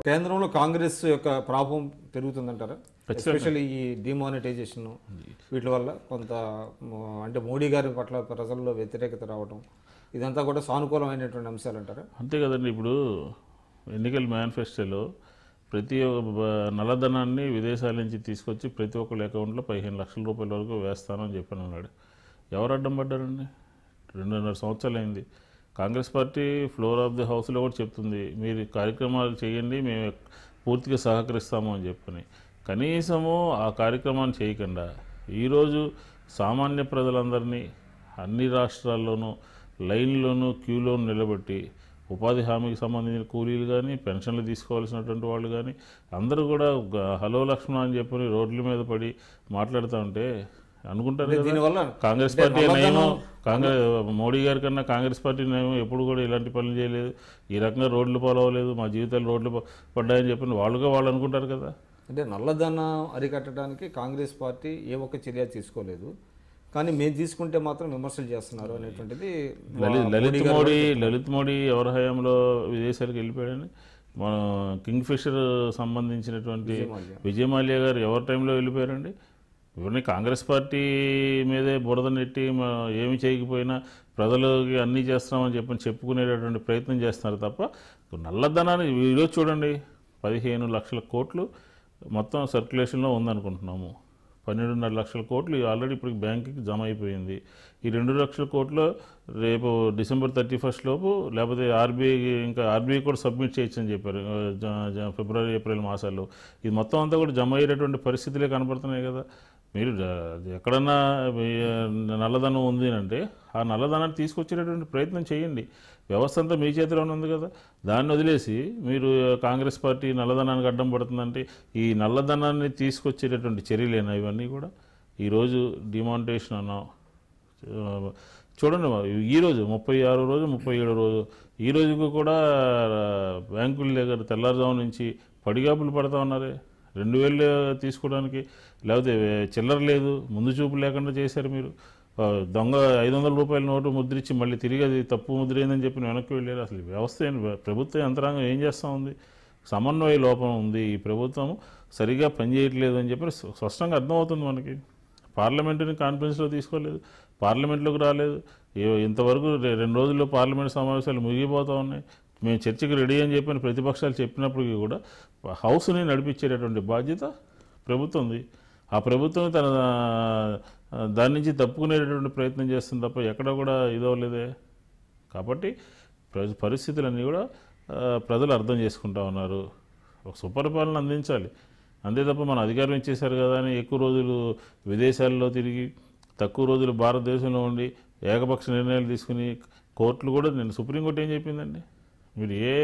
కేంద్రంలో కాంగ్రెస్ యొక్క ప్రభావం పెరుగుతుందంటారా? ఎస్పెషల్లీ ఈ డిమానిటైజేషన్ వీటి వల్ల కొంత అంటే మోడీ గారి పట్ల ప్రజల్లో వ్యతిరేకత రావడం ఇదంతా కూడా సానుకూలమైనటువంటి అంశాలు అంటారా? అంతే కదండి. ఇప్పుడు ఎన్నికల మేనిఫెస్టోలో ప్రతి నల్లధనాన్ని విదేశాల నుంచి తీసుకొచ్చి ప్రతి ఒక్కరి అకౌంట్లో 15 లక్షల రూపాయల వరకు వేస్తానని చెప్పని అన్నాడు. ఎవరు అడ్డం పడ్డారండి? 2.5 సంవత్సరాలు అయింది. Congress party floor of the హౌస్లో కూడా చెప్తుంది, మీరు కార్యక్రమాలు చేయండి, మేము పూర్తిగా సహకరిస్తాము అని చెప్పని. కనీసము ఆ కార్యక్రమాన్ని చేయకుండా ఈరోజు సామాన్య ప్రజలందరినీ అన్ని రాష్ట్రాల్లోనూ లైన్లోనూ క్యూలోనూ నిలబెట్టి ఉపాధి హామీకి సంబంధించిన కూలీలు కానీ పెన్షన్లు తీసుకోవాల్సినటువంటి వాళ్ళు కానీ అందరూ కూడా హలో లక్ష్మణ అని చెప్పని రోడ్ల మీద పడి మాట్లాడుతూ ఉంటే అనుకుంటారు దీనివల్ల కాంగ్రెస్ పార్టీ నయమో, మోడీ గారి కన్నా కాంగ్రెస్ పార్టీ నయమో ఎప్పుడు కూడా ఇలాంటి పనులు చేయలేదు, ఈ రకంగా రోడ్లు పాలవలేదు, మా జీవితాలు రోడ్లు పడ్డాయని చెప్పి వాళ్ళు అనుకుంటారు కదా. అంటే నల్లధనం అరికట్టడానికి కాంగ్రెస్ పార్టీ ఏ ఒక్క చర్య తీసుకోలేదు, కానీ మేము తీసుకుంటే మాత్రం విమర్శలు చేస్తున్నారు అనేటువంటిది లలిత్ మోడీ ఎవరి హయాంలో విదేశాలకు వెళ్ళిపోయాడని మన కింగ్ ఫిషర్ సంబంధించినటువంటి విజయ్ మాల్యా గారు ఎవరి టైంలో వెళ్ళిపోయారండి? ఇవన్నీ కాంగ్రెస్ పార్టీ మీదే బురద నెట్టి ఏమి చేయకపోయినా ప్రజలకి అన్నీ చేస్తున్నామని చెప్పుకునేటటువంటి ప్రయత్నం చేస్తున్నారు తప్ప నల్లధనాన్ని ఈరోజు చూడండి 15 లక్షల కోట్లు మొత్తం సర్క్యులేషన్లో ఉందనుకుంటున్నాము. 12.5 లక్షల కోట్లు ఆల్రెడీ ఇప్పుడు బ్యాంకుకి జమ అయిపోయింది. ఈ 2 లక్షల కోట్లు రేపు December 31 లోపు లేకపోతే ఆర్బీఐ కూడా సబ్మిట్ చేయొచ్చు అని చెప్పారు February, April మాసాల్లో. ఇది మొత్తం అంతా కూడా జమ అయ్యేటటువంటి పరిస్థితులే కనపడుతున్నాయి కదా. మీరు ఎక్కడన్నా నల్లధనం ఉంది అంటే ఆ నల్లధనాన్ని తీసుకొచ్చేటటువంటి ప్రయత్నం చేయండి. వ్యవస్థ అంతా మీ చేతిలోనే ఉంది కదా. దాన్ని వదిలేసి మీరు కాంగ్రెస్ పార్టీ నల్లధనానికి అడ్డం పడుతుందంటే ఈ నల్లధనాన్ని తీసుకొచ్చేటటువంటి చర్యలేనా ఇవన్నీ కూడా? ఈరోజు డిమానిటేషన్ అన్నాం చూడండి, ఈరోజు 36 రోజు 37 రోజు ఈ రోజుకు కూడా బ్యాంకుల దగ్గర తెల్లారుజాము నుంచి పడిగాపులు పడతా ఉన్నారే. 2000 తీసుకోవడానికి లేకపోతే చిల్లర లేదు, ముందు చూపు లేకుండా చేశారు మీరు. దొంగ 500 రూపాయల నోటు ముద్రించి మళ్ళీ తిరిగి అది తప్పు ముద్ర అయిందని చెప్పి వెనక్కి వెళ్ళారు. అసలు వ్యవస్థ ప్రభుత్వ యంత్రాంగం ఏం చేస్తూ ఉంది? సమన్వయ లోపం ఉంది. ఈ ప్రభుత్వం సరిగా పనిచేయట్లేదు అని చెప్పి స్పష్టంగా అర్థమవుతుంది మనకి. పార్లమెంటుని కాన్ఫరెన్స్లో తీసుకోలేదు, పార్లమెంట్లోకి రాలేదు. ఇంతవరకు 2 రోజుల్లో పార్లమెంట్ సమావేశాలు ముగిపోతూ ఉన్నాయి. మేము చర్చకి రెడీ అని చెప్పని ప్రతిపక్షాలు చెప్పినప్పటికీ కూడా హౌస్ని నడిపించేటటువంటి బాధ్యత ప్రభుత్వంది. ఆ ప్రభుత్వం దాని నుంచి తప్పుకునేటటువంటి ప్రయత్నం చేస్తుంది తప్ప ఎక్కడ కూడా ఇదవలేదే. కాబట్టి పరిస్థితులన్నీ కూడా ప్రజలు అర్థం చేసుకుంటా ఉన్నారు. ఒక సుపరిపాలన అందించాలి అంతే తప్ప మన అధికారం ఇచ్చేశారు కదా అని ఎక్కువ రోజులు విదేశాల్లో తిరిగి తక్కువ రోజులు భారతదేశంలో ఉండి ఏకపక్ష నిర్ణయాలు తీసుకుని కోర్టులు కూడా సుప్రీంకోర్టు ఏం చెప్పిందండి? మీరు ఏ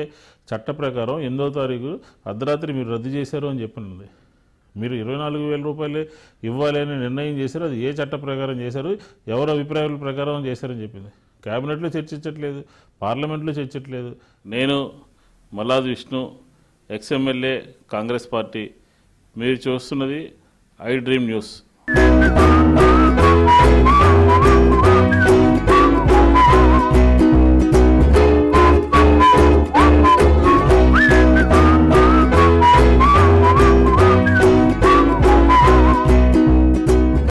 చట్ట ప్రకారం 8వ తారీఖు అర్ధరాత్రి మీరు రద్దు చేశారు అని చెప్పింది. మీరు 24,000 రూపాయలు ఇవ్వాలి అని నిర్ణయం చేశారు. అది ఏ చట్ట ప్రకారం చేశారు, ఎవరి అభిప్రాయాల ప్రకారం చేశారని చెప్పింది. క్యాబినెట్లో చర్చించట్లేదు, పార్లమెంట్లో చర్చించట్లేదు. నేను మల్లాది విష్ణు, ఎక్స్ఎమ్మెల్యే, కాంగ్రెస్ పార్టీ. మీరు చూస్తున్నది ఐ డ్రీమ్ న్యూస్.